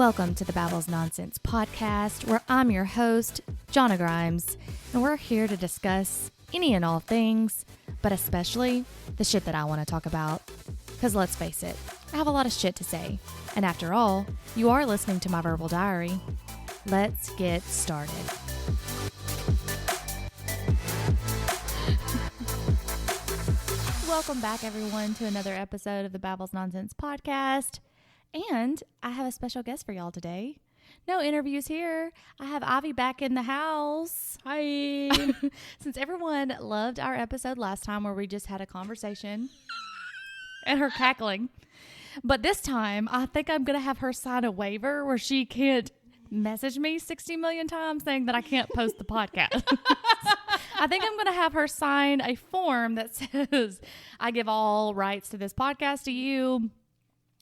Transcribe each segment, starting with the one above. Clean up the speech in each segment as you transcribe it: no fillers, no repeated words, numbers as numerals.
Welcome to the Babbles Nonsense podcast, where I'm your host, Jonna Grimes, and we're here to discuss any and all things, but especially the shit that I want to talk about. Because let's face it, I have a lot of shit to say, and after all, you are listening to my verbal diary. Let's get started. Welcome back, everyone, to another episode of the Babbles Nonsense podcast. And I have a special guest for y'all today. No interviews here. I have Ivy back in the house. Hi. Since everyone loved our episode last time where we just had a conversation and her cackling. But this time, I think I'm going to have her sign a waiver where she can't message me 60 million times saying that I can't post the podcast. I think I'm going to have her sign a form that says, I give all rights to this podcast to you.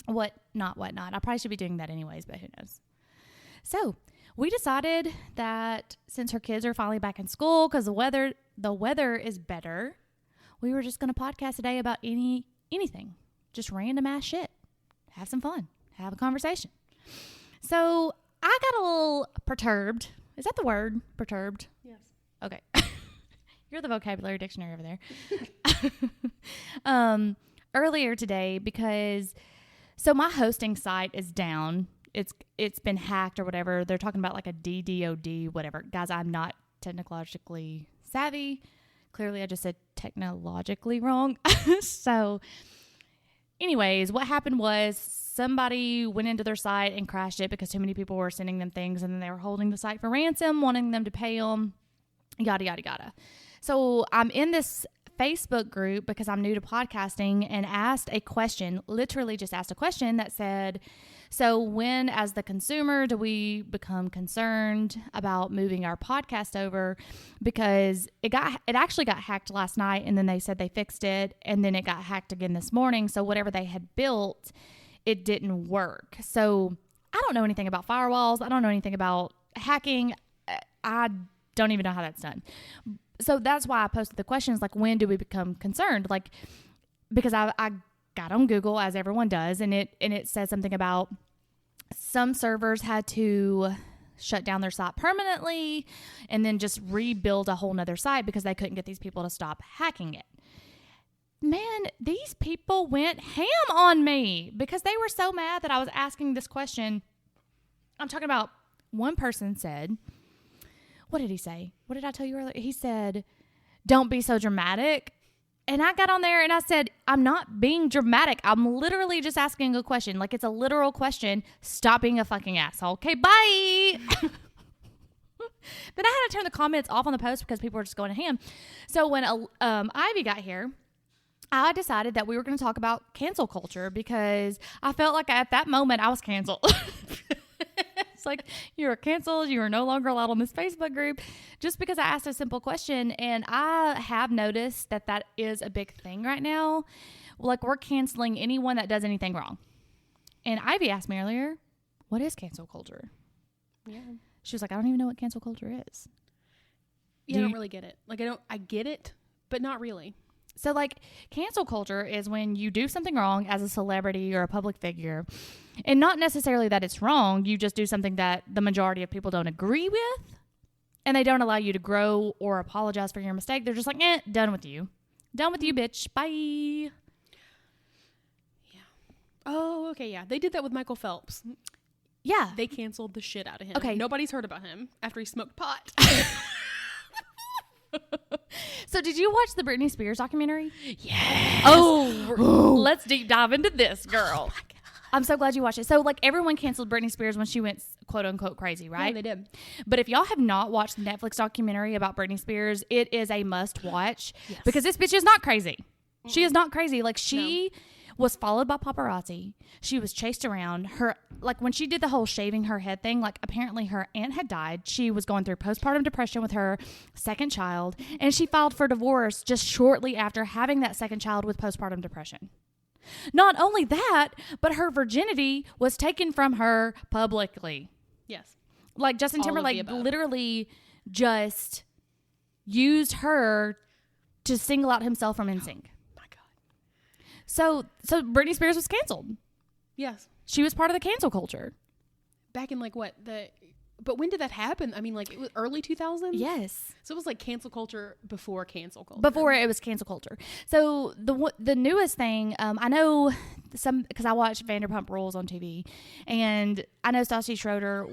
Whatnot. I probably should be doing that anyways, but who knows? So we decided that since her kids are finally back in school because the weather is better, we were just going to podcast today about anything, just random ass shit. Have some fun. Have a conversation. So I got a little perturbed. Is that the word? Perturbed? Yes. Okay. You're the vocabulary dictionary over there. Earlier today because... So my hosting site is down. It's been hacked or whatever. They're talking about like a DDoD, whatever. Guys, I'm not technologically savvy. Clearly, I just said technologically wrong. So anyways, what happened was somebody went into their site and crashed it because too many people were sending them things and then they were holding the site for ransom, wanting them to pay them, yada, yada, yada. So I'm in this Facebook group because I'm new to podcasting and literally just asked a question that said, so when as the consumer do we become concerned about moving our podcast over? Because it actually got hacked last night and then they said they fixed it and then it got hacked again this morning. So whatever they had built, it didn't work. So I don't know anything about firewalls. I don't know anything about hacking. I don't even know how that's done. So that's why I posted the questions, like, when do we become concerned? Like, because I got on Google, as everyone does, and it said something about some servers had to shut down their site permanently and then just rebuild a whole nother site because they couldn't get these people to stop hacking it. Man, these people went ham on me because they were so mad that I was asking this question. I'm talking about one person said... What did he say? What did I tell you earlier? He said, don't be so dramatic. And I got on there and I said, I'm not being dramatic. I'm literally just asking a question. Like, it's a literal question. Stop being a fucking asshole. Okay, bye. Then I had to turn the comments off on the post because people were just going ham. So when Ivy got here, I decided that we were going to talk about cancel culture because I felt like at that moment I was canceled. It's like, you were canceled. You are no longer allowed on this Facebook group just because I asked a simple question. And I have noticed that is a big thing right now. Like, we're canceling anyone that does anything wrong. And Ivy asked me earlier, what is cancel culture? Yeah. She was like, I don't even know what cancel culture is. Yeah, I don't really get it. Like, I get it, but not really. So, like, cancel culture is when you do something wrong as a celebrity or a public figure, and not necessarily that it's wrong. You just do something that the majority of people don't agree with, and they don't allow you to grow or apologize for your mistake. They're just like, done with you. Done with you, bitch. Bye. Yeah. Oh, okay, yeah. They did that with Michael Phelps. Yeah. They canceled the shit out of him. Okay. Nobody's heard about him after he smoked pot. So did you watch the Britney Spears documentary? Yes. Oh, let's deep dive into this, girl. Oh my God. I'm so glad you watched it. So, like, everyone canceled Britney Spears when she went, quote unquote, crazy, right? Yeah, they did. But if y'all have not watched the Netflix documentary about Britney Spears, it is a must watch because this bitch is not crazy. She is not crazy. Like, she was followed by paparazzi. She was chased around. Like, when she did the whole shaving her head thing, like, apparently her aunt had died. She was going through postpartum depression with her second child, and she filed for divorce just shortly after having that second child with postpartum depression. Not only that, but her virginity was taken from her publicly. Yes. Like, Justin Timberlake literally just used her to single out himself from NSYNC. My God. So Britney Spears was canceled. Yes. She was part of the cancel culture. back in like but when did that happen? I mean, like it was early 2000s? Yes. So it was like cancel culture before cancel culture. Before it was cancel culture. So the newest thing, I know because I watch Vanderpump Rules on TV, and I know Stassi Schroeder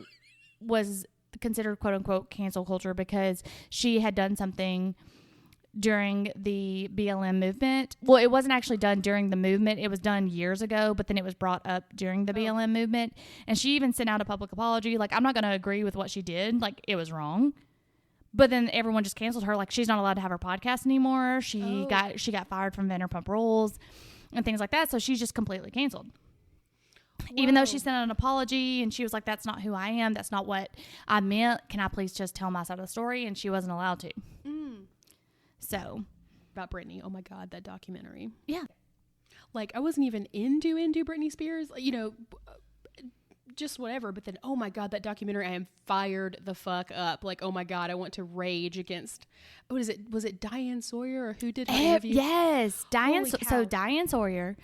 was considered quote unquote cancel culture because she had done something during the BLM movement. Well, it wasn't actually done during the movement. It was done years ago, but then it was brought up during the BLM movement. And she even sent out a public apology. Like, I'm not going to agree with what she did. Like, it was wrong. But then everyone just canceled her. Like, she's not allowed to have her podcast anymore. She got fired from Vanderpump Rules and things like that. So she's just completely canceled. Whoa. Even though she sent out an apology and she was like, that's not who I am. That's not what I meant. Can I please just tell my side of the story? And she wasn't allowed to. So about Britney, oh my God, that documentary. Yeah. Like, I wasn't even into Britney Spears, you know, just whatever. But then, oh my God, that documentary, I am fired the fuck up. Like, oh my God, I want to rage against, what is it? Was it Diane Sawyer or who did her interview? Yes. Diane Sawyer,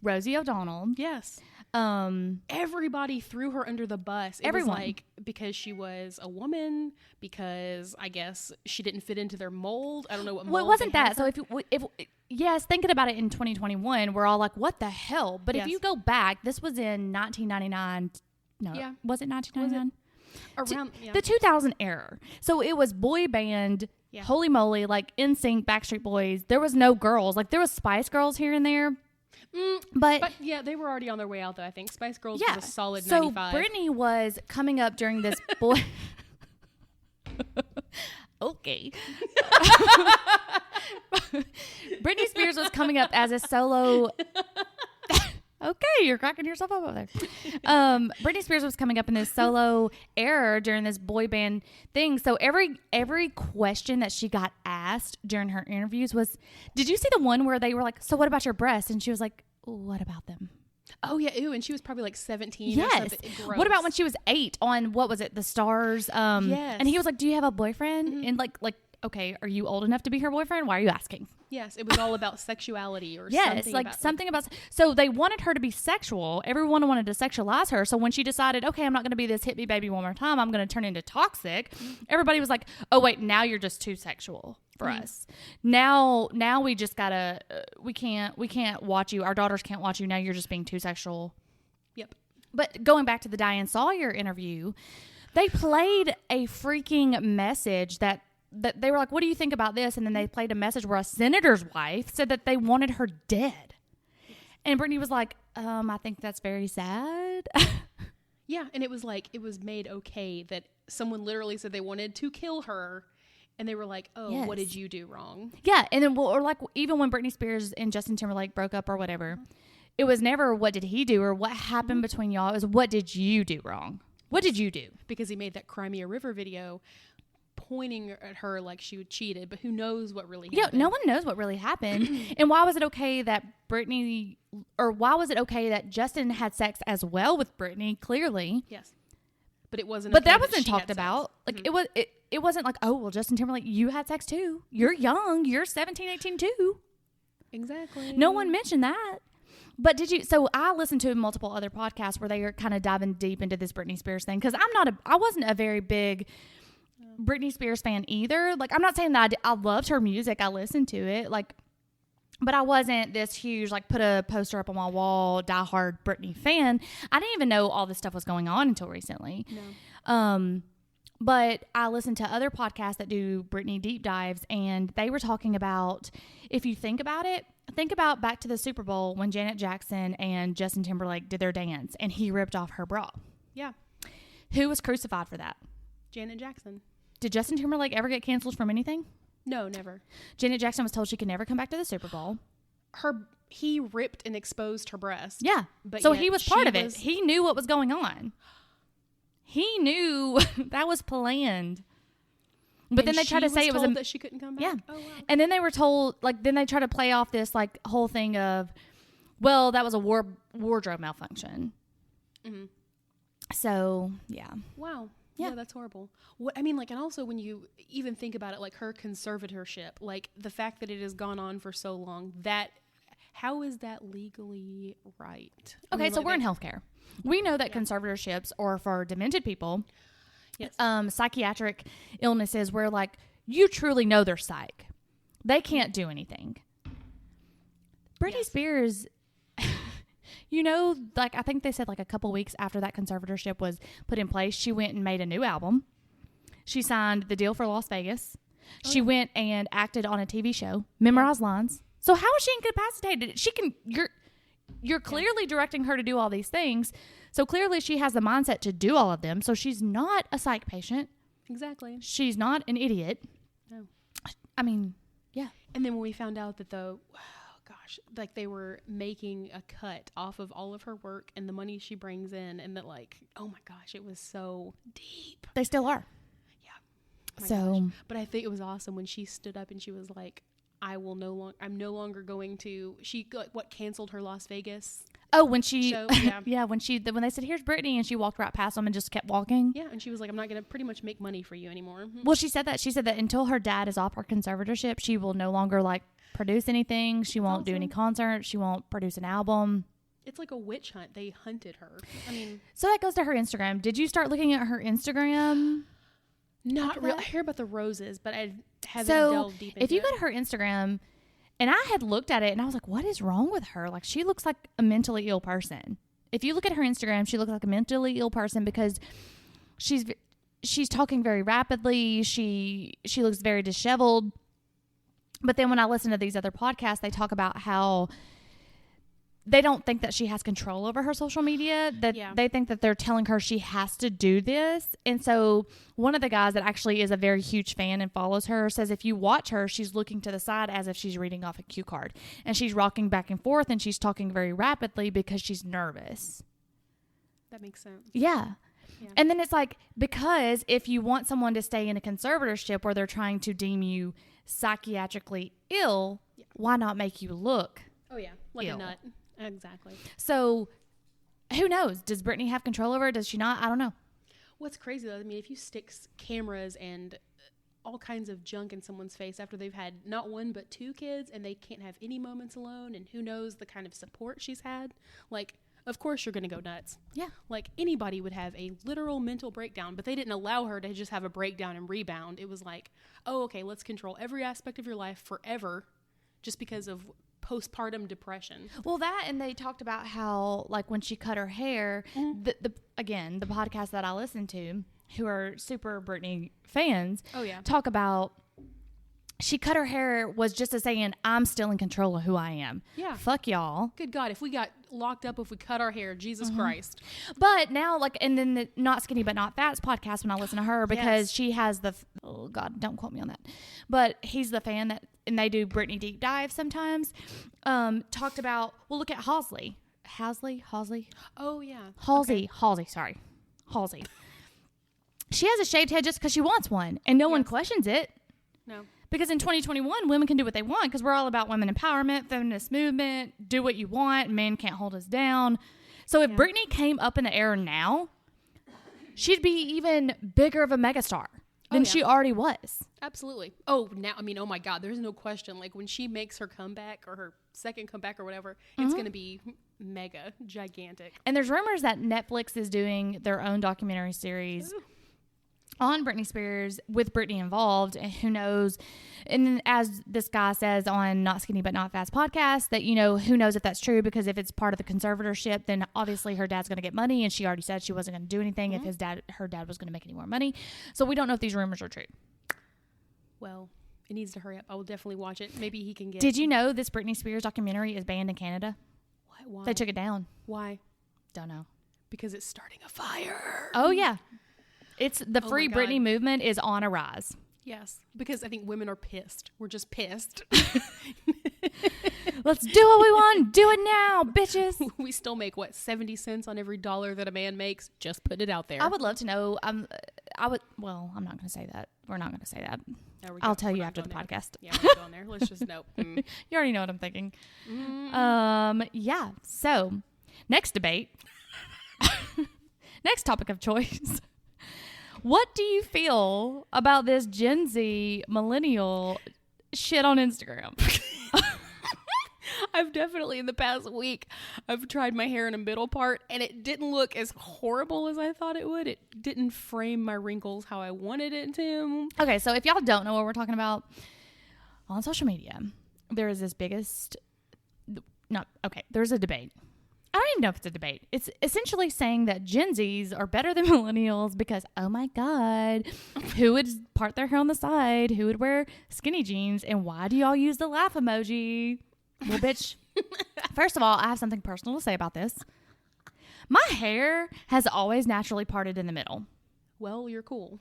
Rosie O'Donnell. Yes. Everybody threw her under the bus. It was like, because she was a woman, because I guess she didn't fit into their mold. I don't know what mold. Well, it wasn't that. So if yes, thinking about it in 2021, we're all like, what the hell? But if you go back, this was in 1999. No, was it 1999? Around the 2000 era. So it was boy band. Yeah. Holy moly, like NSYNC, Backstreet Boys. There was no girls. Like, there was Spice Girls here and there. But yeah, they were already on their way out, though. I think Spice Girls was a solid 95. So Britney was coming up during this boy. Okay. Britney Spears was coming up as a solo. Okay, you're cracking yourself up over there. Britney Spears was coming up in this solo era during this boy band thing. So every question that she got asked during her interviews was, did you see the one where they were like, so what about your breasts? And she was like, what about them? Oh, yeah. Ooh, and she was probably like 17 yes. or something. Gross. What about when she was 8 on, what was it, The Stars? Yes. And he was like, do you have a boyfriend? Mm-hmm. And like, okay, are you old enough to be her boyfriend? Why are you asking? Yes, it was all about sexuality or something about. So they wanted her to be sexual. Everyone wanted to sexualize her. So when she decided, okay, I'm not going to be this hit me baby one more time, I'm going to turn into toxic. Everybody was like, oh wait, now you're just too sexual for us. Now we just gotta. We can't watch you. Our daughters can't watch you. Now you're just being too sexual. Yep. But going back to the Diane Sawyer interview, they played a freaking message that they were like, what do you think about this? And then they played a message where a senator's wife said that they wanted her dead. And Britney was like, I think that's very sad. Yeah. And it was like, it was made okay that someone literally said they wanted to kill her. And they were like, oh, yes. What did you do wrong? Yeah. And then, or like, even when Britney Spears and Justin Timberlake broke up or whatever, it was never what did he do or what happened between y'all. It was what did you do wrong? What did you do? Because he made that Crimea River video pointing at her like she had cheated, but who knows what really happened? Yeah, no one knows what really happened. And why was it okay that why was it okay that Justin had sex as well with Britney? Clearly. Yes. But it wasn't. But that wasn't talked about. Like it wasn't like, oh, well, Justin Timberlake, you had sex too. You're young. You're 17, 18 too. Exactly. No one mentioned that. But so I listened to multiple other podcasts where they are kind of diving deep into this Britney Spears thing. Cause I wasn't a very big Britney Spears fan either. Like, I'm not saying that I loved her music. I listened to it. Like, but I wasn't this huge, like, put a poster up on my wall, diehard Britney fan. I didn't even know all this stuff was going on until recently. No. But I listened to other podcasts that do Britney deep dives, and they were talking about, if you think about it, think about back to the Super Bowl when Janet Jackson and Justin Timberlake did their dance, and he ripped off her bra. Yeah. Who was crucified for that? Janet Jackson. Did Justin Timberlake ever get canceled from anything? No, never. Janet Jackson was told she could never come back to the Super Bowl. He ripped and exposed her breast. Yeah. But so he was part of it. He knew what was going on. He knew that was planned. But then they tried to say it was that she couldn't come back. Yeah. Oh, wow. And then they were told, like, then they tried to play off this, like, whole thing of, well, that was a wardrobe malfunction. Mm-hmm. So, yeah. Wow. Yeah, that's horrible. I mean, like, and also when you even think about it, like her conservatorship, like the fact that it has gone on for so long, that How is that legally right? Okay, so we're in healthcare. We know that conservatorships are for demented people. Yes. Psychiatric illnesses where, like, you truly know they're psych. They can't do anything. Britney Spears, you know, like, I think they said, like, a couple weeks after that conservatorship was put in place, she went and made a new album. She signed the deal for Las Vegas. She went and acted on a TV show, memorized lines. So how is she incapacitated? She can, you're clearly directing her to do all these things. So clearly she has the mindset to do all of them. So she's not a psych patient. Exactly. She's not an idiot. No. I mean, yeah. And then when we found out that like they were making a cut off of all of her work and the money she brings in, and that, like, oh my gosh, it was so deep. They still are. Oh so, gosh. But I think it was awesome when she stood up and she was like, I'm no longer going to, she canceled her Las Vegas. Oh, when she, show, when they said, here's Britney, and she walked right past them and just kept walking. Yeah. And she was like, I'm not going to pretty much make money for you anymore. Well, she said that until her dad is off her conservatorship, she will no longer, like, produce anything. She won't do any concerts. She won't produce an album. It's like a witch hunt. They hunted her. I mean, so that goes to her Instagram. Did you start looking at her Instagram? Not really. I hear about the roses, but I haven't delved deep into it. If you go to her Instagram, and I had looked at it and I was like, what is wrong with her? Like, she looks like a mentally ill person. If you look at her Instagram, she looks like a mentally ill person because she's talking very rapidly. She looks very disheveled. But then when I listen to these other podcasts, they talk about how they don't think that she has control over her social media, that they think that they're telling her she has to do this. And so one of the guys that actually is a very huge fan and follows her says if you watch her, she's looking to the side as if she's reading off a cue card, and she's rocking back and forth, and she's talking very rapidly because she's nervous. That makes sense. Yeah. And then it's like, because if you want someone to stay in a conservatorship where they're trying to deem you psychiatrically ill, why not make you look like ill? A nut. Exactly. So who knows? Does Britney have control over it? Does she not? I don't know. What's crazy though, I mean, if you stick cameras and all kinds of junk in someone's face after they've had not one but two kids and they can't have any moments alone, and who knows the kind of support she's had, like, of course you're going to go nuts. Yeah. Like, anybody would have a literal mental breakdown, but they didn't allow her to just have a breakdown and rebound. It was like, oh, okay, let's control every aspect of your life forever just because of postpartum depression. Well, that, and they talked about how, like, when she cut her hair, the podcast that I listen to, who are super Britney fans, talk about she cut her hair was just as saying, I'm still in control of who I am. Yeah. Fuck y'all. Good God, if we got locked up, if we cut our hair, Jesus Christ. But now, like, and then the Not Skinny But Not Fat's podcast, when I listen to her, because she has oh God, don't quote me on that. But he's the fan that, and they do Britney deep dive sometimes, talked about, well, look at Halsey. Oh, yeah. Halsey. She has a shaved head just because she wants one, and no one questions it. No. Because in 2021, women can do what they want because we're all about women empowerment, feminist movement, do what you want. Men can't hold us down. So if Britney came up in the air now, she'd be even bigger of a megastar than she already was. Absolutely. Oh, now, I mean, oh my God, there's no question. Like, when she makes her comeback or her second comeback or whatever, it's going to be mega, gigantic. And there's rumors that Netflix is doing their own documentary series on Britney Spears with Britney involved, and who knows. And then, as this guy says on Not Skinny But Not Fast podcast, that, you know, who knows if that's true, because if it's part of the conservatorship, then obviously her dad's going to get money, and she already said she wasn't going to do anything if her dad was going to make any more money. So we don't know if these rumors are true. Well, it needs to hurry up. I will definitely watch it. Maybe he can get. Did you know this Britney Spears documentary is banned in Canada? What? Why? They took it down. Why? Don't know. Because it's starting a fire. Oh yeah. It's the Free Britney movement is on a rise. Yes, because I think women are pissed. We're just pissed. Let's do what we want. Do it now, bitches. We still make, 70 cents on every dollar that a man makes? Just put it out there. I would love to know. Well, I'm not going to say that. We're not going to say that. I'll tell you after the podcast. Yeah, we're going there. Let's just know. You already know what I'm thinking. Yeah. So, next debate. Next topic of choice. What do you feel about this Gen Z millennial shit on Instagram? I've definitely in the past week, I've tried my hair in a middle part and it didn't look as horrible as I thought it would. It didn't frame my wrinkles how I wanted it to. Okay, so if y'all don't know what we're talking about, on social media, there is this there's a debate. I don't even know if it's a debate. It's essentially saying that Gen Zs are better than millennials because, oh my God, who would part their hair on the side? Who would wear skinny jeans? And why do y'all use the laugh emoji? Well, bitch, first of all, I have something personal to say about this. My hair has always naturally parted in the middle. Well, you're cool,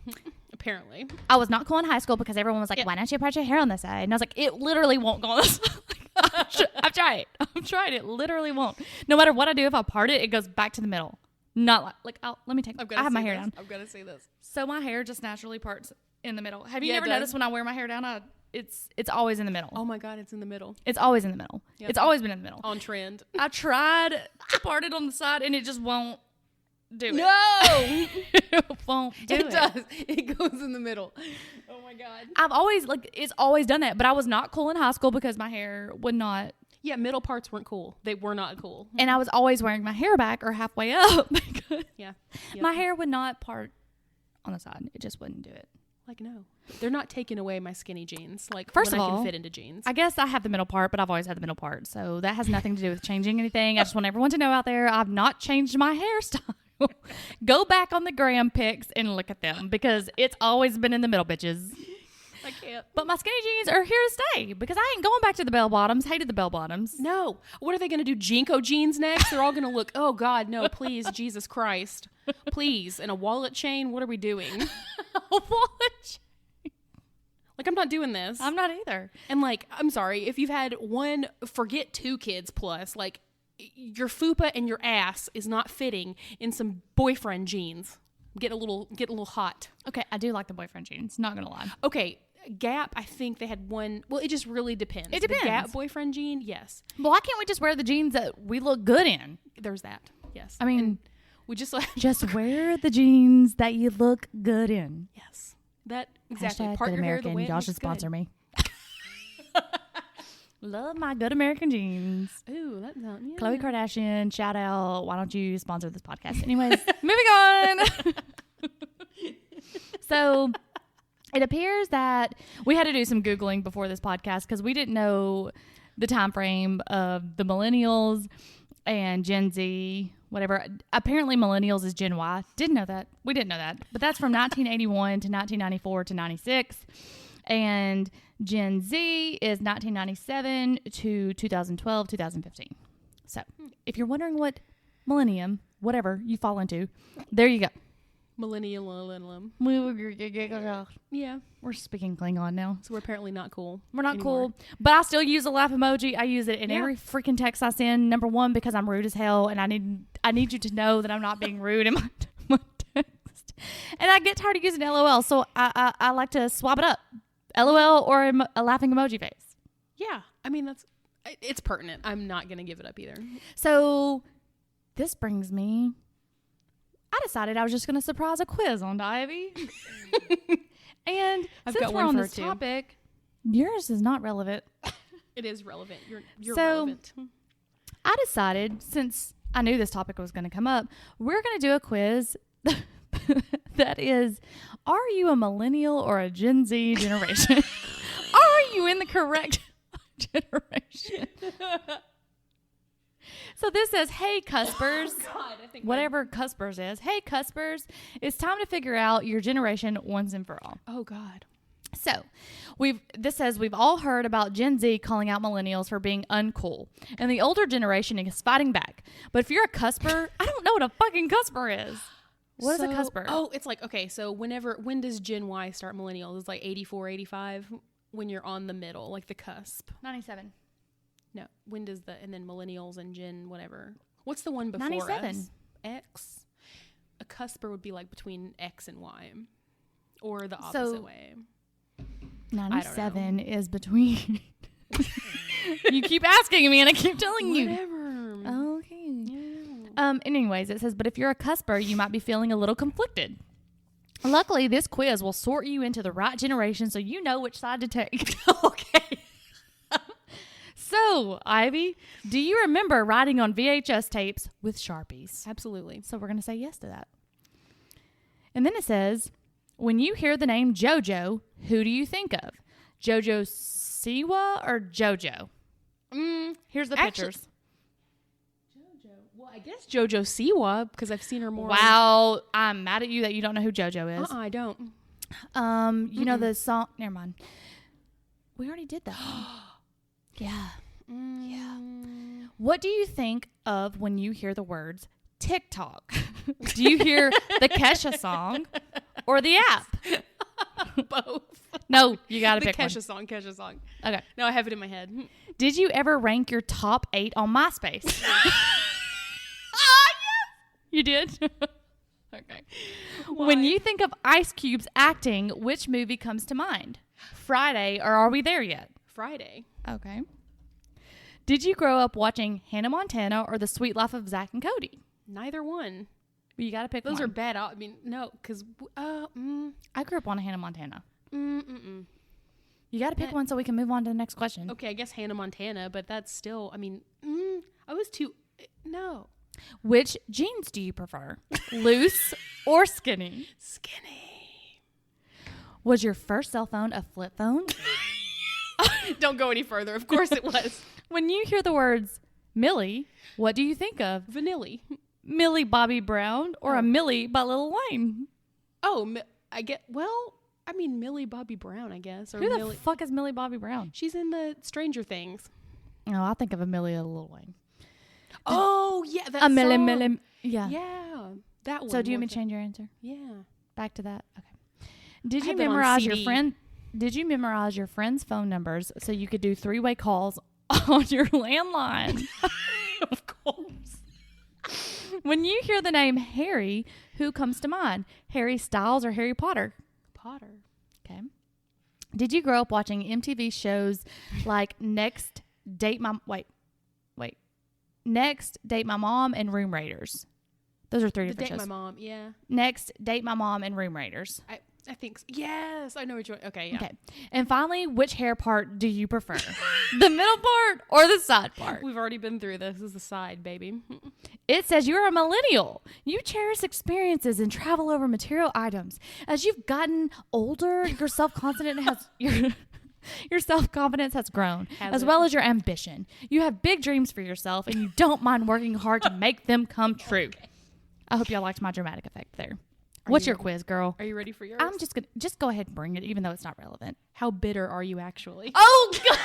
apparently. I was not cool in high school because everyone was like, why don't you part your hair on the side? And I was like, it literally won't go on the side. I've tried it. It literally won't. No matter what I do, if I part it, it goes back to the middle. Not like let me take. I have my hair down. I'm gonna see this. So my hair just naturally parts in the middle. Have you never noticed when I wear my hair down? It's always in the middle. Oh my God, it's in the middle. It's always in the middle. Yep. It's always been in the middle. On trend. I tried to part it on the side, and it just won't do it. No, it won't do it. It does. It goes in the middle. Oh my God. I've always it's always done that, but I was not cool in high school because my hair would not. Yeah, middle parts weren't cool. They were not cool. And I was always wearing my hair back or halfway up because yep. my hair would not part on the side. It just wouldn't do it. Like, no. They're not taking away my skinny jeans. Like, first when of I all, can fit into jeans. I guess I have the middle part, but I've always had the middle part. So that has nothing to do with changing anything. I just want everyone to know out there, I've not changed my hairstyle. Go back on the gram pics and look at them because it's always been in the middle, bitches. I can't. But my skinny jeans are here to stay because I ain't going back to the bell bottoms. Hated the bell bottoms. No. What are they going to do? Jinko jeans next? They're all going to look, oh God, no, please, Jesus Christ. Please. And a wallet chain? What are we doing? A wallet chain? Like, I'm not doing this. I'm not either. And like, I'm sorry, if you've had forget 2 kids plus, like, your fupa and your ass is not fitting in some boyfriend jeans. Get a little hot. Okay, I do like the boyfriend jeans. Not gonna lie. Okay, Gap. I think they had one. Well, it just really depends. It depends. The Gap boyfriend jean, yes. But why can't we just wear the jeans that we look good in? There's that. Yes. I mean, and we just just wear the jeans that you look good in. Yes. That exactly. Hashtag Part good your hair the American. way Y'all it should looks sponsor good. me. Love my good American jeans. Ooh, that's not. Yeah. Khloe Kardashian, shout out. Why don't you sponsor this podcast? Anyways, moving on. So it appears that we had to do some Googling before this podcast because we didn't know the time frame of the millennials and Gen Z, whatever. Apparently millennials is Gen Y. Didn't know that. We didn't know that. But that's from 1981 to 1994 to 96. And Gen Z is 1997 to 2012, 2015. So if you're wondering what millennium, whatever you fall into, there you go. Millennial. Yeah. We're speaking Klingon now. So we're apparently not cool. We're not anymore. cool. But I still use a laugh emoji. I use it in every freaking text I send. Number one, because I'm rude as hell. And I need you to know that I'm not being rude in my text. And I get tired of using LOL. So I like to swap it up. LOL or a laughing emoji face. Yeah. I mean, it's pertinent. I'm not going to give it up either. So this brings me... I decided I was just going to surprise a quiz on Ivy. And since we're on this topic, yours is not relevant. It is relevant. You're so, relevant. I decided, since I knew this topic was going to come up, we're going to do a quiz that is, are you a millennial or a Gen Z generation? Are you in the correct generation? So this says, hey, Cuspers, whatever Cuspers is. Hey, Cuspers, it's time to figure out your generation once and for all. Oh, God. So this says, we've all heard about Gen Z calling out millennials for being uncool. And the older generation is fighting back. But if you're a Cusper, I don't know what a fucking Cusper is. What is a Cusper? Oh, it's like, okay, so when does Gen Y start millennials? It's like 84, 85, when you're on the middle, like the cusp. 97. No, when does and then millennials and Gen whatever. What's the one before 97. us? X? A cusper would be like between X and Y. Or the opposite way. 97 is between... You keep asking me and I keep telling you. Whatever. Okay. Yeah. Anyways, it says, but if you're a cusper, you might be feeling a little conflicted. Luckily, this quiz will sort you into the right generation so you know which side to take. Okay. So, Ivy, do you remember writing on VHS tapes with Sharpies? Absolutely. So we're going to say yes to that. And then it says, when you hear the name JoJo, who do you think of? JoJo Siwa or JoJo? Here's the pictures. JoJo. Well, I guess JoJo Siwa because I've seen her more. Wow. I'm mad at you that you don't know who JoJo is. I don't. You know the song. Never mind. We already did that one. Yeah. Yeah. What do you think of when you hear the words TikTok? Do you hear the Kesha song or the app? Both. No, you got to pick Kesha song. Kesha song. Okay. No, I have it in my head. Did you ever rank your top 8 on MySpace? Yes. You did? Okay. Why? When you think of Ice Cube's acting, which movie comes to mind? Friday, or are we there yet? Friday. Okay. Did you grow up watching Hannah Montana or The Sweet Life of Zach and Cody? Neither one. You got to pick Those one. are bad. I mean, no, because I grew up on Hannah Montana. mm-mm. You got to pick one so we can move on to the next question. Okay, I guess Hannah Montana, but that's still, I mean, I was too, no. Which jeans do you prefer? Loose or skinny? Skinny. Was your first cell phone a flip phone? Don't go any further. Of course it was. When you hear the words Millie, what do you think of? Vanilli. Millie Bobby Brown or a Millie by Lil Wayne? Oh, I get, well, I mean, Millie Bobby Brown, I guess. Or Who Millie. the fuck is Millie Bobby Brown? She's in the Stranger Things. No, I'll think of a Millie of Lil Wayne. Oh, yeah. That A Millie, song. Millie. Yeah. Yeah. That one. So do you want me to change your answer? Yeah. Back to that? Okay. Did I you have it on memorize your CD. friend? Did you memorize your friends' phone numbers so you could do 3-way calls on your landline? Of course. When you hear the name Harry, who comes to mind? Harry Styles or Harry Potter? Potter. Okay. Did you grow up watching MTV shows like Next Date My Mom and Room Raiders? Those are 3 The different Date shows. My Mom, yeah. Next Date My Mom and Room Raiders. I think so. Yes, I know what you're. Okay, yeah. Okay. And finally, which hair part do you prefer? The middle part or the side part? We've already been through this. This is the side, baby. It says you're a millennial. You cherish experiences and travel over material items. As you've gotten older, your self-confidence has grown, as well as your ambition. You have big dreams for yourself, and you don't mind working hard to make them come true. Okay. I hope y'all liked my dramatic effect there. What's your quiz, girl? Are you ready for yours? I'm just gonna go ahead and bring it, even though it's not relevant. How bitter are you actually? Oh God!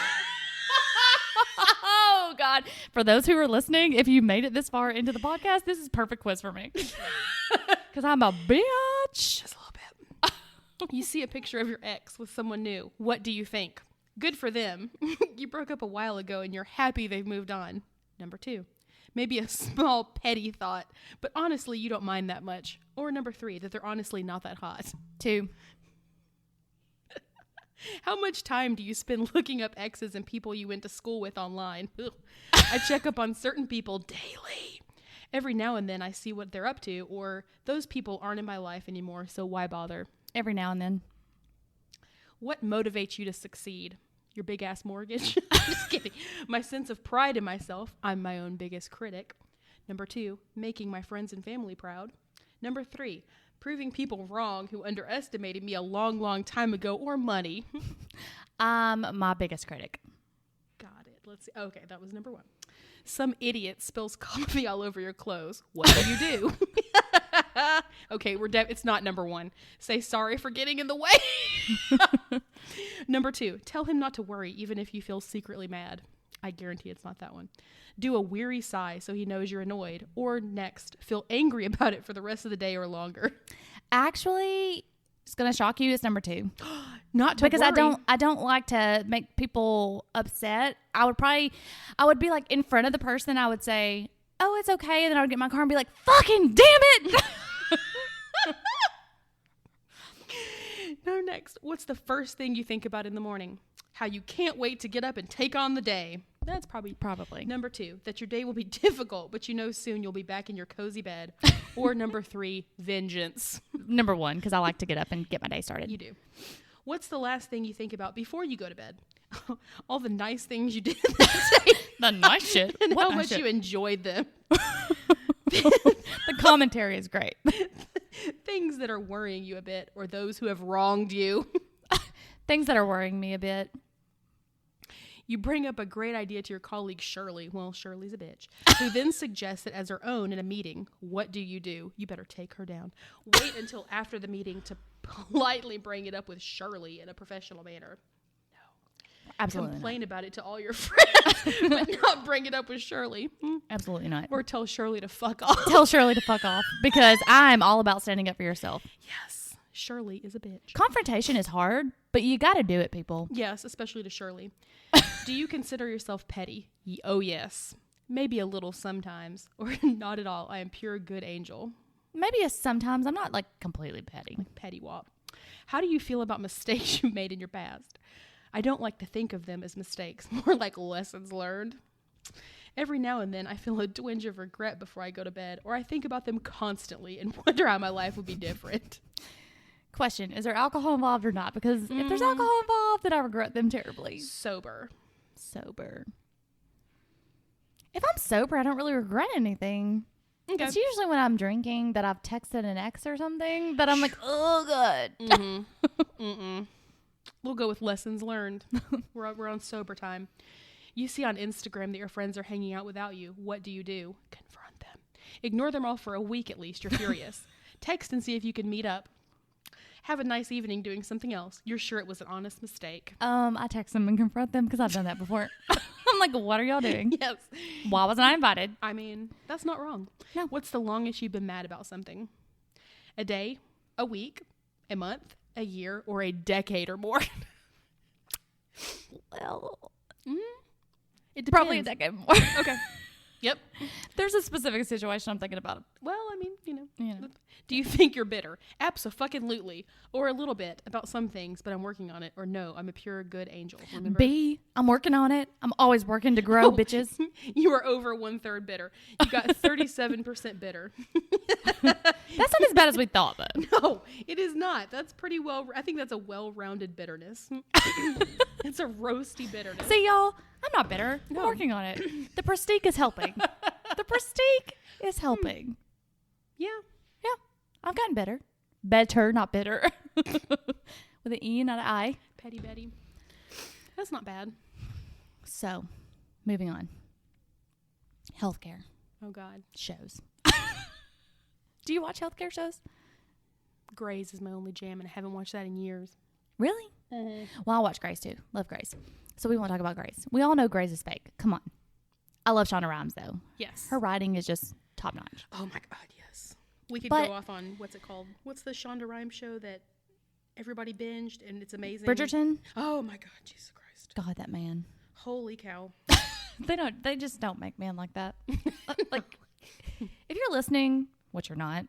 Oh God! For those who are listening, if you made it this far into the podcast, this is perfect quiz for me. Because I'm a bitch. Just a little bit. You see a picture of your ex with someone new. What do you think? Good for them. You broke up a while ago and you're happy they've moved on. Number 2. Maybe a small petty thought, but honestly you don't mind that much. Or number 3, that they're honestly not that hot. 2. How much time do you spend looking up exes and people you went to school with online? Ugh. I check up on certain people daily. Every now and then I see what they're up to, or those people aren't in my life anymore, so why bother? Every now and then. What motivates you to succeed? Your big ass mortgage? Just kidding. My sense of pride in myself. I'm my own biggest critic. Number 2, making my friends and family proud. Number 3, proving people wrong who underestimated me a long, long time ago, or money. My biggest critic. Got it. Let's see. Okay, that was number 1. Some idiot spills coffee all over your clothes. What do you do? Okay, it's not number 1. Say sorry for getting in the way. Number 2, tell him not to worry even if you feel secretly mad. I guarantee it's not that one. Do a weary sigh so he knows you're annoyed. Or next, feel angry about it for the rest of the day or longer. Actually, it's gonna shock you. It's number 2. Not to because worry. I don't like to make people upset. I would be like in front of the person. I would say, "Oh, it's okay," and then I would get in my car and be like, "Fucking damn it!" No, next. What's the first thing you think about in the morning? How you can't wait to get up and take on the day. That's probably. Number 2, that your day will be difficult, but you know soon you'll be back in your cozy bed. Or number 3, vengeance. Number 1, because I like to get up and get my day started. You do. What's the last thing you think about before you go to bed? all the nice things you did that day The nice shit. and What how nice much shit? you enjoyed them. The commentary is great. Things that are worrying you a bit, or those who have wronged you. Things that are worrying me a bit. You bring up a great idea to your colleague Shirley. Well, Shirley's a bitch. Who then suggests it as her own in a meeting. What do? You better take her down. Wait until after the meeting to politely bring it up with Shirley in a professional manner. Absolutely Complain not. about it to all your friends, but not bring it up with Shirley. Absolutely not. Or tell Shirley to fuck off. Tell Shirley to fuck off because I'm all about standing up for yourself. Yes, Shirley is a bitch. Confrontation is hard, but you got to do it, people. Yes, especially to Shirley. Do you consider yourself petty? Oh, yes. Maybe a little sometimes. Or not at all. I am pure good angel. Maybe sometimes. I'm not like completely petty. Petty wop. How do you feel about mistakes you made in your past? I don't like to think of them as mistakes, more like lessons learned. Every now and then I feel a twinge of regret before I go to bed, or I think about them constantly and wonder how my life would be different. Question, is there alcohol involved or not? Because if there's alcohol involved, then I regret them terribly. Sober. If I'm sober, I don't really regret anything. Okay. It's usually when I'm drinking that I've texted an ex or something that I'm like, oh, God. We'll go with lessons learned. We're on sober time. You see on Instagram that your friends are hanging out without you. What do? Confront them. Ignore them all for a week at least. You're furious. Text and see if you can meet up. Have a nice evening doing something else. You're sure it was an honest mistake. I text them and confront them because I've done that before. I'm like, what are y'all doing? Yes. Why wasn't I invited? I mean, that's not wrong. No. What's the longest you've been mad about something? A day? A week? A month? A year? Or a decade or more? Well, It depends. probably a decade more. Okay. Yep. There's a specific situation I'm thinking about. Well, I mean, You know. Do you think you're bitter? Abso-fucking-lutely. Or a little bit about some things, but I'm working on it. Or no, I'm a pure good angel. Remember? B, I'm working on it. I'm always working to grow, bitches. You are over 1/3 bitter. You got 37% bitter. That's not as bad as we thought, though. No, it is not. That's pretty well. I think that's a well-rounded bitterness. It's a roasty bitterness. See, y'all, I'm not bitter. No. I'm working on it. The Prestique is helping. The Prestique is helping. Yeah. Yeah, I've gotten better. Better, not bitter. With an E, not an I. Petty Betty. That's not bad. So, moving on. Healthcare Oh, God. shows. Do you watch healthcare shows? Grey's is my only jam, and I haven't watched that in years. Really? Well, I watch Grace too. Love Grace. So we won't talk about Grace. We all know Grace is fake. Come on. I love Shonda Rhimes though. Yes. Her writing is just top notch. Oh, my God, yes. We could But- go off on, what's it called? What's the Shonda Rhimes show that everybody binged, and it's amazing? Bridgerton. Oh, my God, Jesus Christ. God, that man. Holy cow. They just don't make men like that. Like, if you're listening, which you're not,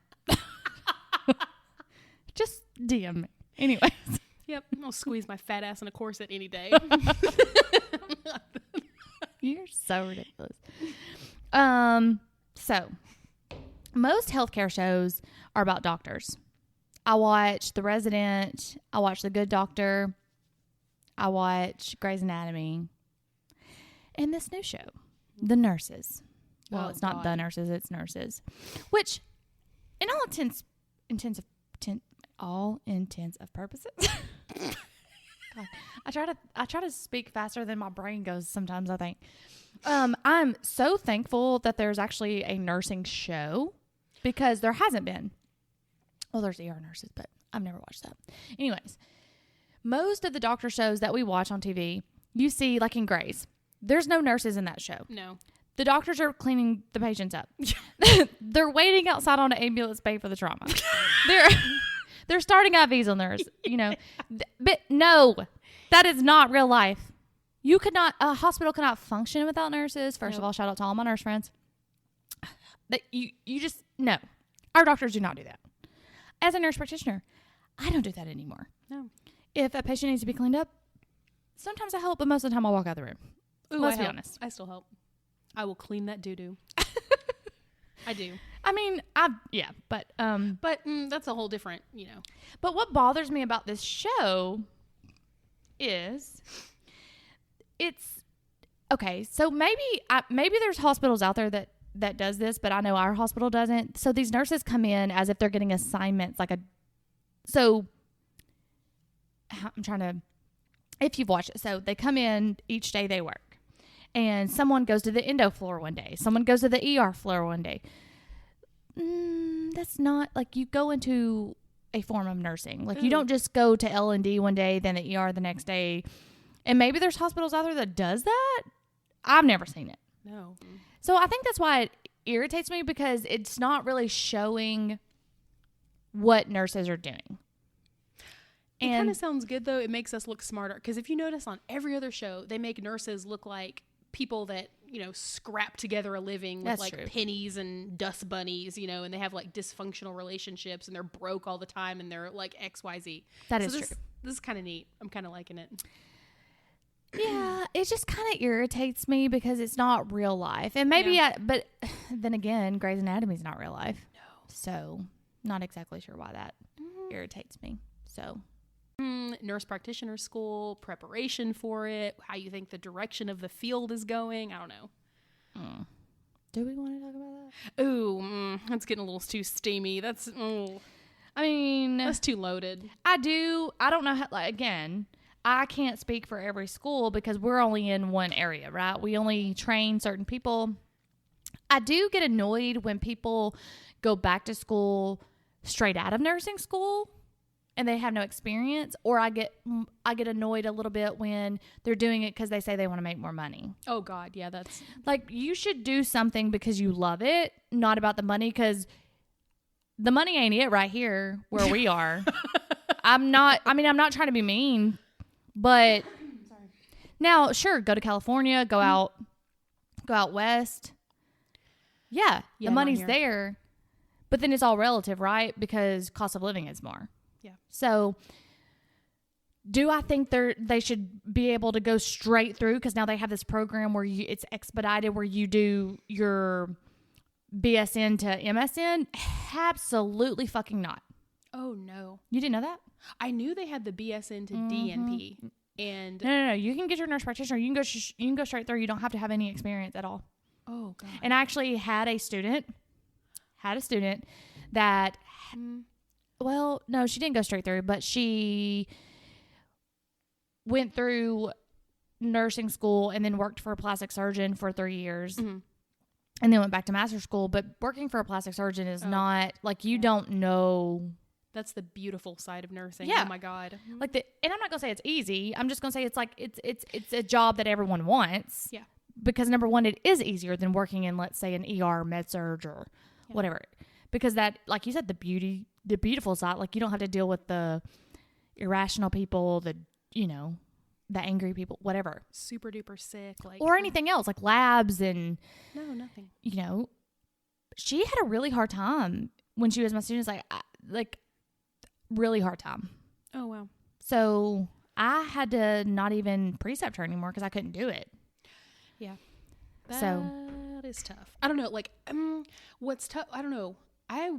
just DM me. Anyways. Yep. I'll squeeze my fat ass in a corset any day. You're so ridiculous. So most healthcare shows are about doctors. I watch The Resident. I watch The Good Doctor. I watch Grey's Anatomy. And this new show, The Nurses. Well, Oh, it's not God. The Nurses, it's Nurses. Which, in all intents of purposes. God, I try to speak faster than my brain goes sometimes, I think. I'm so thankful that there's actually a nursing show because there hasn't been. Well, there's ER nurses, but I've never watched that. Anyways, most of the doctor shows that we watch on TV, you see, like in Grey's, there's no nurses in that show. No. The doctors are cleaning the patients up. They're waiting outside on an ambulance bay for the trauma. They're starting IVs on theirs, you know. But no, that is not real life. A hospital cannot function without nurses. First of all, shout out to all my nurse friends. That you just, no. Our doctors do not do that. As a nurse practitioner, I don't do that anymore. No. If a patient needs to be cleaned up, sometimes I help, but most of the time I'll walk out of the room. Ooh, Let's I be help. honest. I still help. I will clean that doo-doo. I do. I mean, but But that's a whole different, you know. But what bothers me about this show is it's okay. So maybe there's hospitals out there that does this, but I know our hospital doesn't. So these nurses come in as if they're getting assignments, so I'm trying to, if you've watched it, so they come in each day they work, and someone goes to the endo floor one day, someone goes to the ER floor one day. That's not like you go into a form of nursing. Like you don't just go to L&D one day, then the ER the next day. And maybe there's hospitals out there that does that. I've never seen it. No. So I think that's why it irritates me, because it's not really showing what nurses are doing. It kind of sounds good, though. It makes us look smarter. Because if you notice on every other show, they make nurses look like people that, scrap together a living with like pennies and dust bunnies, and they have like dysfunctional relationships and they're broke all the time and they're like XYZ. That is true. This is kind of neat. I'm kind of liking it. Yeah, it just kind of irritates me because it's not real life. And maybe, but then again, Grey's Anatomy is not real life. No. So, not exactly sure why that irritates me. So, nurse practitioner school, preparation for it, how you think the direction of the field is going. I don't know. Do we want to talk about that? Ooh, that's getting a little too steamy. That's too loaded. I don't know how, again, I can't speak for every school because we're only in one area, right? We only train certain people. I do get annoyed when people go back to school straight out of nursing school and they have no experience, or I get annoyed a little bit when they're doing it because they say they want to make more money. Oh God, yeah, that's like, you should do something because you love it, not about the money, because the money ain't it right here where we are. I'm not trying to be mean, but now, sure, go to California, go out west. Yeah, the money's there, but then it's all relative, right? Because cost of living is more. Yeah. So, do I think they should be able to go straight through? Because now they have this program where it's expedited, where you do your BSN to MSN. Absolutely fucking not. Oh no, you didn't know that? I knew they had the BSN to DNP, and no. You can get your nurse practitioner. You can go straight through. You don't have to have any experience at all. Oh God. And I actually had a student that. Well, no, she didn't go straight through, but she went through nursing school and then worked for a plastic surgeon for 3 years, and then went back to master's school. But working for a plastic surgeon is not like you don't know. That's the beautiful side of nursing. Yeah. Oh my God. And I'm not gonna say it's easy. I'm just gonna say it's like it's a job that everyone wants. Yeah. Because number one, it is easier than working in, let's say, an ER, med surg, or whatever. Because that, like you said, the beautiful side, like you don't have to deal with the irrational people, the angry people, whatever. Super duper sick, or anything else, like labs and nothing. She had a really hard time when she was my student. Like really hard time. Oh wow. So I had to not even precept her anymore because I couldn't do it. Yeah. That is tough. I don't know. Like, what's tough? I don't know. I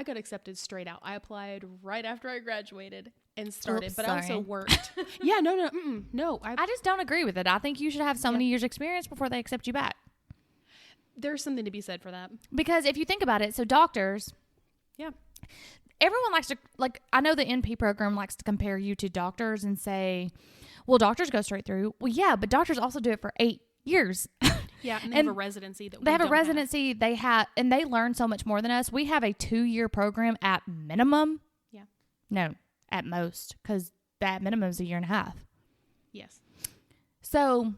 got accepted straight out. I applied right after I graduated and started, but I also worked. Yeah, no. I just don't agree with it. I think you should have so many years experience before they accept you back. There's something to be said for that. Because if you think about it, so doctors. Yeah. Everyone likes to, like, I know the NP program likes to compare you to doctors and say, well, doctors go straight through. Well, yeah, but doctors also do it for 8 years. Yeah, and they have a residency that they have a residency. They have, and they learn so much more than us. We have a 2-year program at minimum. Yeah. No, at most, because at minimum is 1.5 years. Yes. So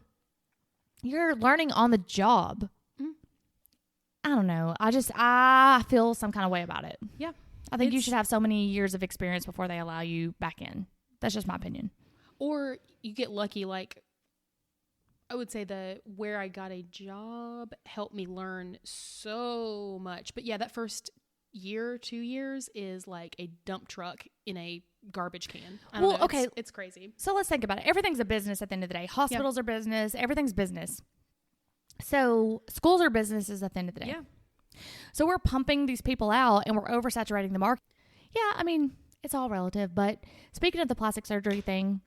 you're learning on the job. I don't know. I feel some kind of way about it. Yeah. I think you should have so many years of experience before they allow you back in. That's just my opinion. Or you get lucky, like, I would say where I got a job helped me learn so much. But yeah, that first year, 2 years is like a dump truck in a garbage can. I don't know. Okay. It's crazy. So let's think about it. Everything's a business at the end of the day. Hospitals are business. Everything's business. So schools are businesses at the end of the day. Yeah. So we're pumping these people out and we're oversaturating the market. Yeah, I mean, it's all relative. But speaking of the plastic surgery thing,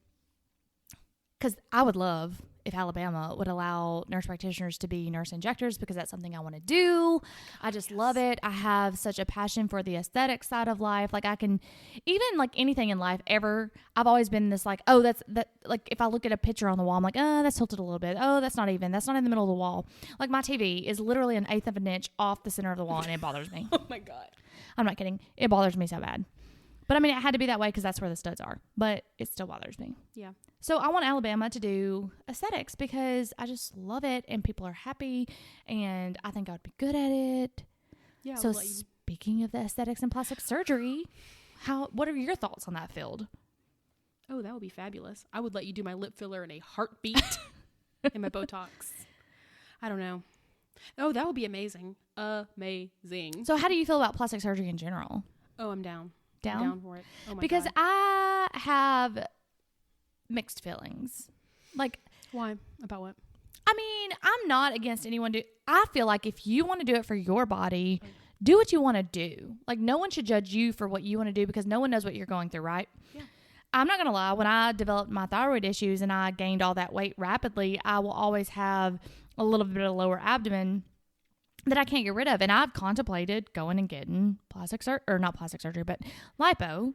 because I would love if Alabama would allow nurse practitioners to be nurse injectors, because that's something I want to do. I just love it. I have such a passion for the aesthetic side of life. Like I can, even like anything in life ever, I've always been this like, oh, that's that. Like if I look at a picture on the wall, I'm like, oh, that's tilted a little bit. Oh, that's not even. That's not in the middle of the wall. Like my TV is literally 1/8 of an inch off the center of the wall, and it bothers me. Oh my God. I'm not kidding. It bothers me so bad. But I mean, it had to be that way because that's where the studs are. But it still bothers me. Yeah. So I want Alabama to do aesthetics because I just love it and people are happy and I think I would be good at it. Yeah. So speaking of the aesthetics and plastic surgery, what are your thoughts on that field? Oh, that would be fabulous. I would let you do my lip filler in a heartbeat and my Botox. I don't know. Oh, that would be amazing. Amazing. So how do you feel about plastic surgery in general? Oh, I'm down. Down? I'm down for it. Oh my because God. I have mixed feelings. Like, why? About what? I mean, I'm not against anyone I feel like if you want to do it for your body, do what you want to do. Like, no one should judge you for what you want to do because no one knows what you're going through, right? Yeah. I'm not going to lie. When I developed my thyroid issues and I gained all that weight rapidly, I will always have a little bit of lower abdomen that I can't get rid of. And I've contemplated going and getting not plastic surgery, but lipo.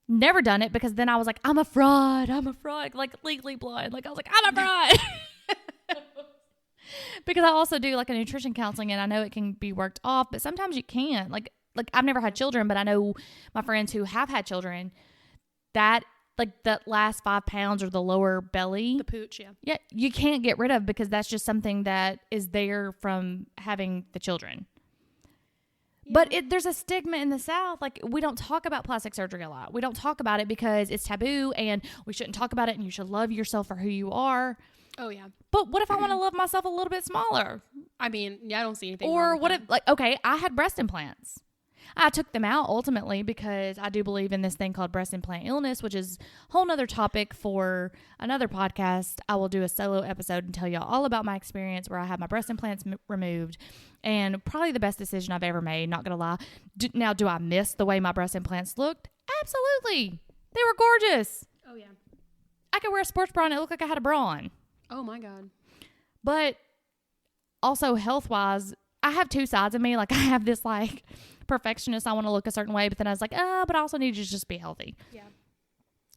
Never done it because then I was like, I'm a fraud, like Legally Blonde. Like I was like, I'm a fraud. Because I also do like a nutrition counseling and I know it can be worked off, but sometimes you can't. Like I've never had children, but I know my friends who have had children that like that last 5 pounds or the lower belly. The pooch, yeah. Yeah, you can't get rid of because that's just something that is there from having the children. Yeah. But there's a stigma in the South. Like, we don't talk about plastic surgery a lot. We don't talk about it because it's taboo and we shouldn't talk about it and you should love yourself for who you are. Oh, yeah. But what if I want to love myself a little bit smaller? I mean, yeah, I don't see anything or wrong with what that. if, like, okay, I had breast implants. I took them out ultimately because I do believe in this thing called breast implant illness, which is a whole nother topic for another podcast. I will do a solo episode and tell y'all all about my experience where I had my breast implants removed, and probably the best decision I've ever made, not going to lie. Now, do I miss the way my breast implants looked? Absolutely. They were gorgeous. Oh, yeah. I could wear a sports bra and it looked like I had a bra on. Oh, my God. But also health-wise, I have two sides of me. Like, I have this, like, perfectionist. I want to look a certain way, but then I was like, but I also need to just be healthy. Yeah.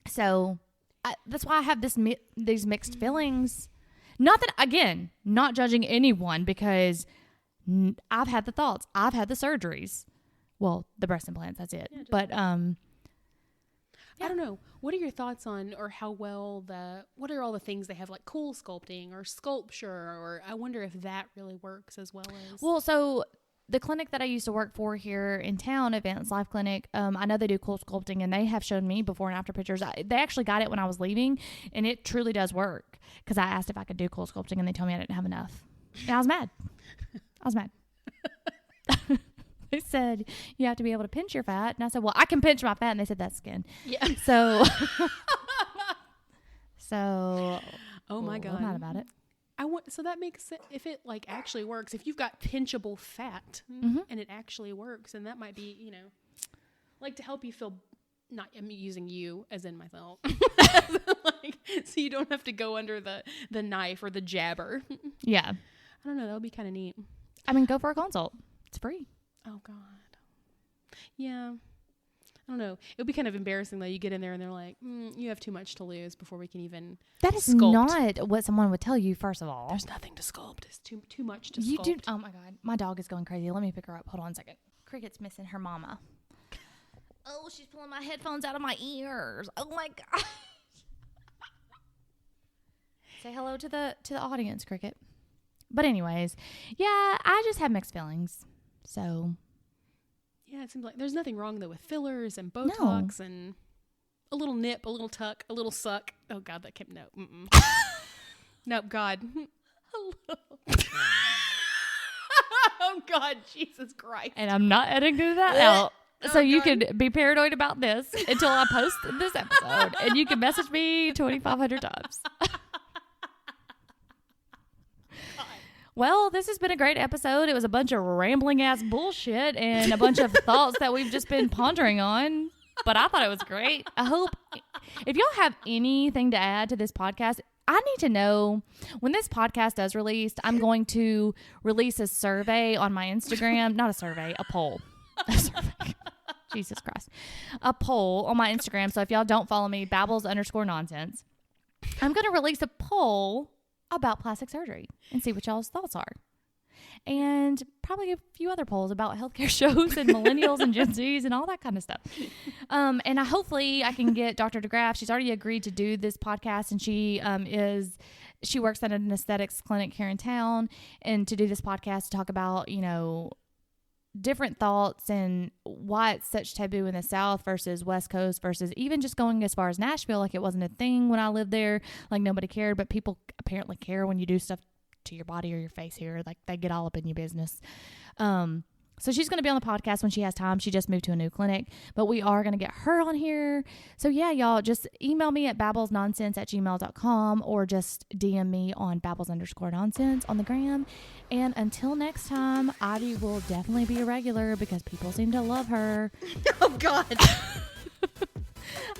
So that's why I have these mixed feelings. Not that, again, not judging anyone because I've had the thoughts. I've had the surgeries. Well, the breast implants, that's it. Yeah, but, I don't know. What are your thoughts on, or how well what are all the things they have, like cool sculpting or sculpture, or I wonder if that really works as well as. Well, so the clinic that I used to work for here in town, Advanced Life Clinic, I know they do cool sculpting and they have shown me before and after pictures. They actually got it when I was leaving and it truly does work because I asked if I could do cool sculpting and they told me I didn't have enough. And I was mad. They said, you have to be able to pinch your fat. And I said, well, I can pinch my fat. And they said, that's skin. Yeah. So, oh my God. I'm not about it. So that makes sense. If it like actually works, if you've got pinchable fat and it actually works, and that might be, like to help you feel, I'm using you as in myself. Like, so you don't have to go under the knife or the jabber. Yeah. I don't know. That would be kind of neat. I mean, go for a consult. It's free. Oh, God. Yeah. I don't know. It would be kind of embarrassing, though. You get in there and they're like, you have too much to lose before we can even That is sculpt. Not what someone would tell you, first of all. There's nothing to sculpt. It's too much to you sculpt. Do. Oh, my God. My dog is going crazy. Let me pick her up. Hold on a second. Cricket's missing her mama. Oh, she's pulling my headphones out of my ears. Oh, my God. Say hello to the audience, Cricket. But anyways, yeah, I just have mixed feelings. So, yeah, it seems like there's nothing wrong though with fillers and Botox and a little nip, a little tuck, a little suck. Oh God, that kept nope, God. Hello. Oh God, Jesus Christ. And I'm not editing that out. So you can be paranoid about this until I post this episode, and you can message me 2,500 times. Well, this has been a great episode. It was a bunch of rambling ass bullshit and a bunch of thoughts that we've just been pondering on. but I thought it was great. I hope if y'all have anything to add to this podcast, I need to know when this podcast does release. I'm going to release a survey on my Instagram. Not a survey, a poll. A survey. Jesus Christ. A poll on my Instagram. So if y'all don't follow me, babbles_nonsense, I'm going to release a poll about plastic surgery and see what y'all's thoughts are. And probably a few other polls about healthcare shows and millennials and Gen Zs and all that kind of stuff. And hopefully I can get Dr. DeGraff. She's already agreed to do this podcast, and she works at an aesthetics clinic here in town, and to do this podcast to talk about, different thoughts and why it's such taboo in the South versus West Coast versus even just going as far as Nashville. Like, it wasn't a thing when I lived there. Like, nobody cared, but people apparently care when you do stuff to your body or your face here. Like, they get all up in your business. So she's going to be on the podcast when she has time. She just moved to a new clinic, but we are going to get her on here. So yeah, y'all just email me at babblesnonsense@gmail.com or just DM me on babbles_nonsense on the gram. And until next time, Ivy will definitely be a regular because people seem to love her. Oh God.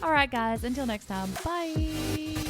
All right, guys, until next time. Bye.